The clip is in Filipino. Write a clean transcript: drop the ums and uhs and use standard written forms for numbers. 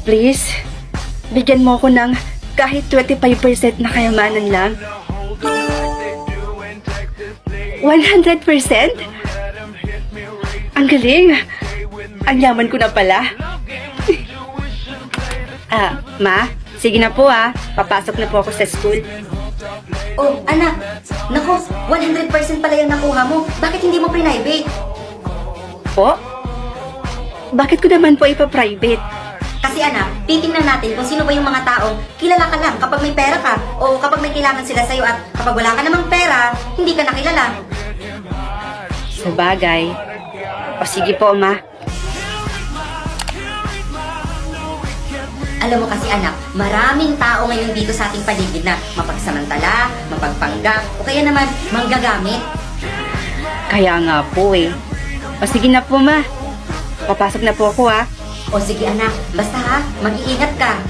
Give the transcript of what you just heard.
please, bigyan mo ako ng kahit 25% na kayamanan lang. 100%? Ang galing! Ang yaman ko na pala. Ma, sige na po papasok na po ako sa school. Oh, anak. Nako, 100% pala yung nakuha mo. Bakit hindi mo private? Po? Bakit ko naman po ipa-private? Kasi anak, titingnan natin kung sino ba yung mga taong kilala ka lang kapag may pera ka o kapag may kailangan sila sa'yo at kapag wala ka namang pera, hindi ka nakilala. Sa bagay. O sige po, ma. Alam mo kasi anak, maraming tao ngayon dito sa ating paligid na mapagsamantala, mapagpanggap, o kaya naman manggagamit. Kaya nga po O sige na po, ma. Papasok na po ako O sige anak, basta mag-iingat ka.